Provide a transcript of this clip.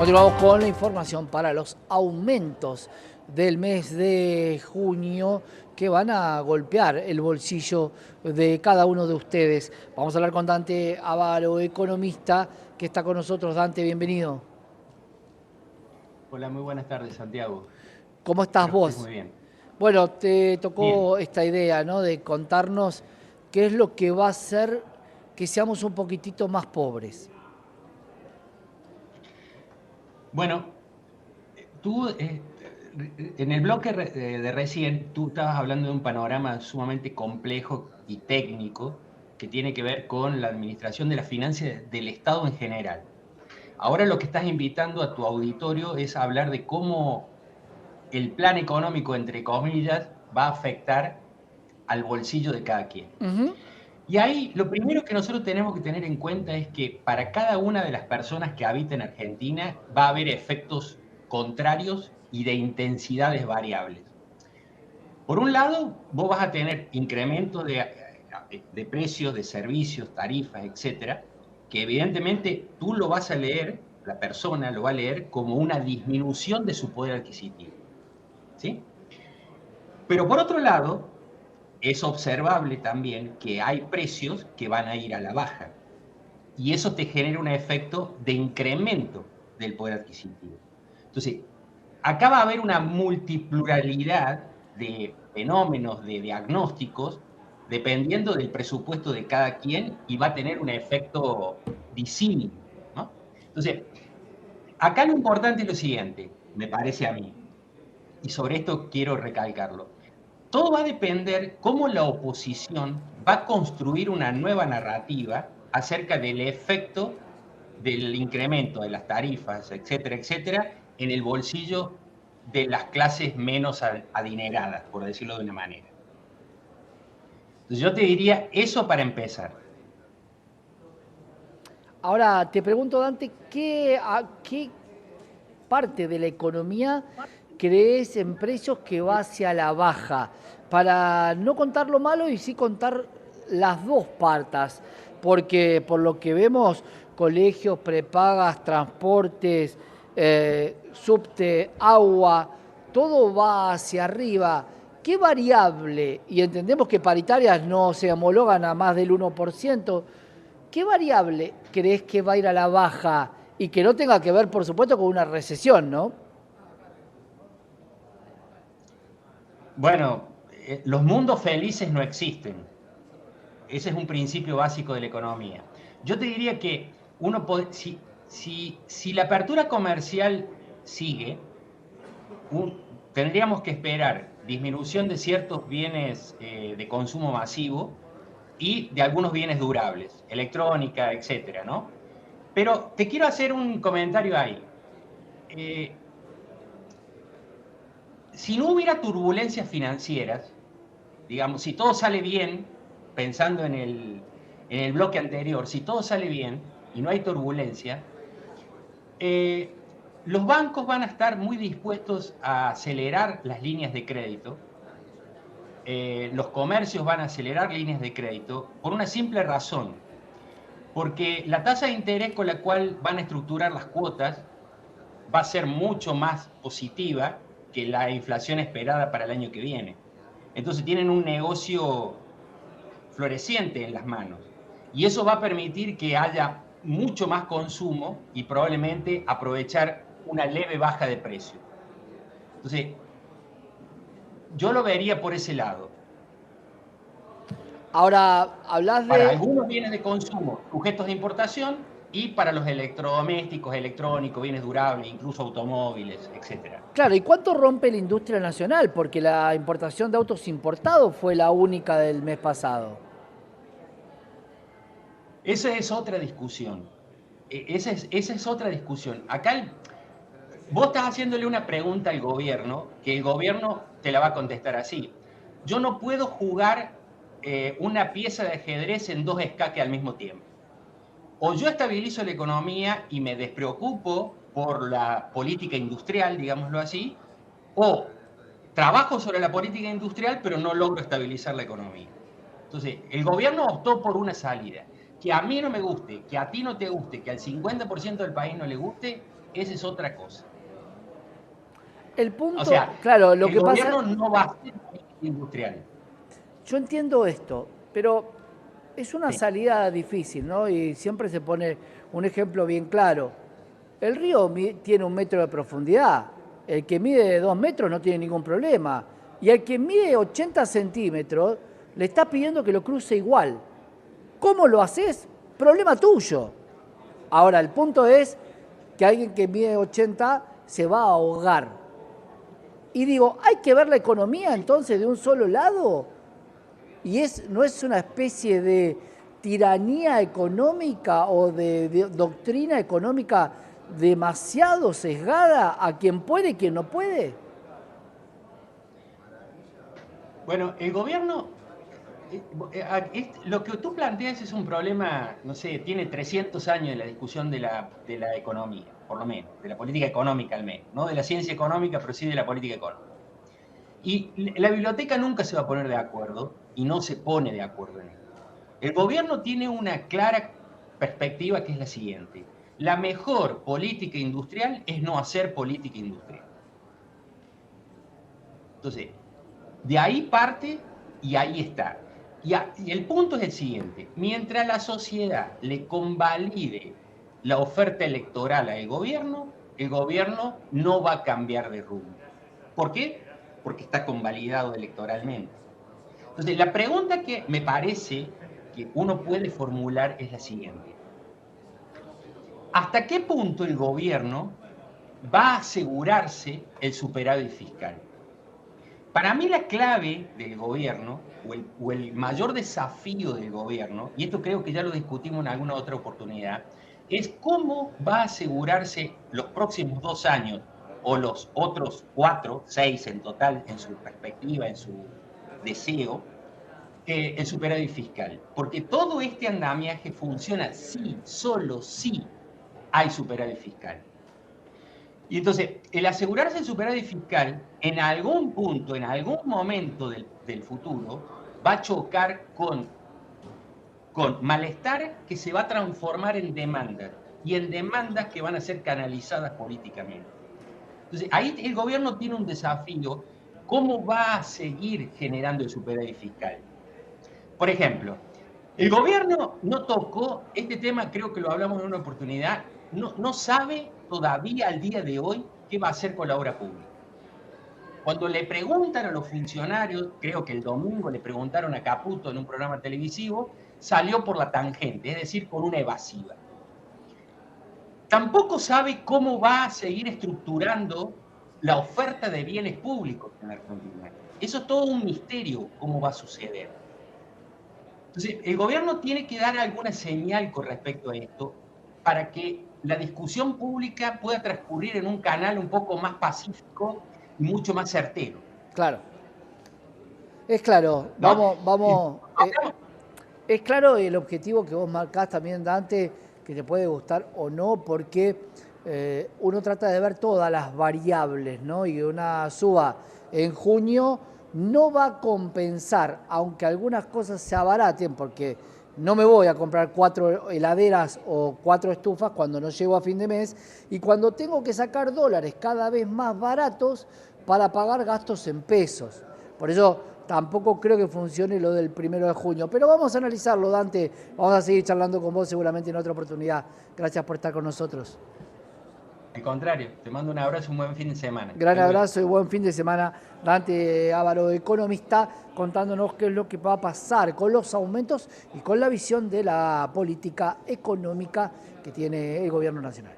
Continuamos con la información para los aumentos del mes de junio que van a golpear el bolsillo de cada uno de ustedes. Vamos a hablar con Dante Avaro, economista, que está con nosotros. Dante, bienvenido. Hola, muy buenas tardes, Santiago. ¿Cómo estás Espero que estés vos? muy bien. Bueno, te Bien. tocó esta idea, ¿no? De contarnos qué es lo que va a hacer que seamos un poquitito más pobres. Bueno, tú en el bloque de recién, tú estabas hablando de un panorama sumamente complejo y técnico que tiene que ver con la administración de las finanzas del Estado en general. Ahora lo que estás invitando a tu auditorio es hablar de cómo el plan económico, entre comillas, va a afectar al bolsillo de cada quien. Ujú. Y ahí lo primero que nosotros tenemos que tener en cuenta es que para cada una de las personas que habita en Argentina va a haber efectos contrarios y de intensidades variables. Por un lado, vos vas a tener incrementos de precios, de servicios, tarifas, etcétera, que evidentemente tú lo vas a leer, la persona lo va a leer como una disminución de su poder adquisitivo, ¿sí? Pero por otro lado, es observable también que hay precios que van a ir a la baja. Y eso te genera un efecto de incremento del poder adquisitivo. Entonces, acá va a haber una multipluralidad de fenómenos, de diagnósticos, dependiendo del presupuesto de cada quien y va a tener un efecto disímil, ¿no? Entonces, acá lo importante es lo siguiente, me parece a mí, y sobre esto quiero recalcarlo. Todo va a depender cómo la oposición va a construir una nueva narrativa acerca del efecto del incremento de las tarifas, etcétera, etcétera, en el bolsillo de las clases menos adineradas, por decirlo de una manera. Entonces yo te diría eso para empezar. Ahora te pregunto, Dante, ¿qué parte de la economía crees en precios que va hacia la baja? Para no contar lo malo y sí contar las dos partes, porque por lo que vemos, colegios, prepagas, transportes, subte, agua, todo va hacia arriba. ¿Qué variable, y entendemos que paritarias no se homologan a más del 1%, qué variable crees que va a ir a la baja y que no tenga que ver, por supuesto, con una recesión, ¿no? Bueno, los mundos felices no existen. Ese es un principio básico de la economía. Yo te diría que si la apertura comercial sigue, tendríamos que esperar disminución de ciertos bienes de consumo masivo y de algunos bienes durables, electrónica, etcétera, ¿no? Pero te quiero hacer un comentario ahí. Eh, si no hubiera turbulencias financieras, digamos, si todo sale bien, pensando en el bloque anterior, si todo sale bien y no hay turbulencia, eh, los bancos van a estar muy dispuestos a acelerar las líneas de crédito, los comercios van a acelerar líneas de crédito por una simple razón, porque la tasa de interés con la cual van a estructurar las cuotas va a ser mucho más positiva que la inflación esperada para el año que viene. Entonces tienen un negocio floreciente en las manos. Y eso va a permitir que haya mucho más consumo y probablemente aprovechar una leve baja de precio. Entonces, yo lo vería por ese lado. Ahora, hablas Para de... algunos bienes de consumo sujetos de importación y para los electrodomésticos, electrónicos, bienes durables, incluso automóviles, etcétera. Claro, ¿y cuánto rompe la industria nacional? Porque la importación de autos importados fue la única del mes pasado. Esa es otra discusión. Esa es otra discusión. Acá vos estás haciéndole una pregunta al gobierno que el gobierno te la va a contestar así. Yo no puedo jugar una pieza de ajedrez en dos escaques al mismo tiempo. O yo estabilizo la economía y me despreocupo por la política industrial, digámoslo así, o trabajo sobre la política industrial, pero no logro estabilizar la economía. Entonces, el gobierno optó por una salida. Que a mí no me guste, que a ti no te guste, que al 50% del país no le guste, esa es otra cosa. El punto, O sea, claro, lo el que pasa, gobierno no va a ser política industrial. yo entiendo esto, pero es una Sí. salida difícil, ¿no? Y siempre se pone un ejemplo bien claro. El río tiene 1 metro de profundidad. El que mide 2 metros no tiene ningún problema. Y al que mide 80 centímetros le está pidiendo que lo cruce igual. ¿Cómo lo haces? Problema tuyo. Ahora, el punto es que alguien que mide 80 se va a ahogar. Y digo, ¿hay que ver la economía entonces de un solo lado? Y no es una especie de tiranía económica o de doctrina económica demasiado sesgada a quien puede y quien no puede. Bueno, el gobierno, lo que tú planteas es un problema, no sé, tiene 300 años en la discusión de la economía, por lo menos, de la política económica al menos, no de la ciencia económica, pero sí de la política económica. Y la biblioteca nunca se va a poner de acuerdo y no se pone de acuerdo en esto. El gobierno tiene una clara perspectiva que es la siguiente. La mejor política industrial es no hacer política industrial. Entonces, de ahí parte y ahí está. Y el punto es el siguiente. Mientras la sociedad le convalide la oferta electoral al gobierno, el gobierno no va a cambiar de rumbo. ¿Por qué? Porque está convalidado electoralmente. Entonces, la pregunta que me parece que uno puede formular es la siguiente. ¿Hasta qué punto el gobierno va a asegurarse el superávit fiscal? Para mí la clave del gobierno, o el mayor desafío del gobierno, y esto creo que ya lo discutimos en alguna otra oportunidad, es cómo va a asegurarse los próximos 2 años, o los otros 4, 6 en total, en su perspectiva, en su deseo, el superávit fiscal. Porque todo este andamiaje funciona si, solo si hay superávit fiscal. Y entonces, el asegurarse el superávit fiscal, en algún punto, en algún momento del futuro, va a chocar con malestar que se va a transformar en demanda, y en demandas que van a ser canalizadas políticamente. Entonces, ahí el gobierno tiene un desafío, ¿cómo va a seguir generando el superávit fiscal? Por ejemplo, el gobierno no tocó este tema, creo que lo hablamos en una oportunidad, no sabe todavía al día de hoy qué va a hacer con la obra pública. Cuando le preguntan a los funcionarios, creo que el domingo le preguntaron a Caputo en un programa televisivo, salió por la tangente, es decir, con una evasiva. Tampoco sabe cómo va a seguir estructurando la oferta de bienes públicos en Argentina. Eso es todo un misterio, cómo va a suceder. Entonces, el gobierno tiene que dar alguna señal con respecto a esto para que la discusión pública pueda transcurrir en un canal un poco más pacífico y mucho más certero. Claro. Es claro, ¿No? es claro el objetivo que vos marcás también, Dante, que te puede gustar o no, porque uno trata de ver todas las variables, ¿no? Y una suba en junio no va a compensar, aunque algunas cosas se abaraten, porque no me voy a comprar 4 heladeras o 4 estufas cuando no llego a fin de mes y cuando tengo que sacar dólares cada vez más baratos para pagar gastos en pesos. Por eso tampoco creo que funcione lo del 1 de junio. Pero vamos a analizarlo, Dante. Vamos a seguir charlando con vos seguramente en otra oportunidad. Gracias por estar con nosotros. Al contrario, te mando un abrazo, un buen fin de semana. Gran abrazo y buen fin de semana. Dante Ávaro, economista, contándonos qué es lo que va a pasar con los aumentos y con la visión de la política económica que tiene el gobierno nacional.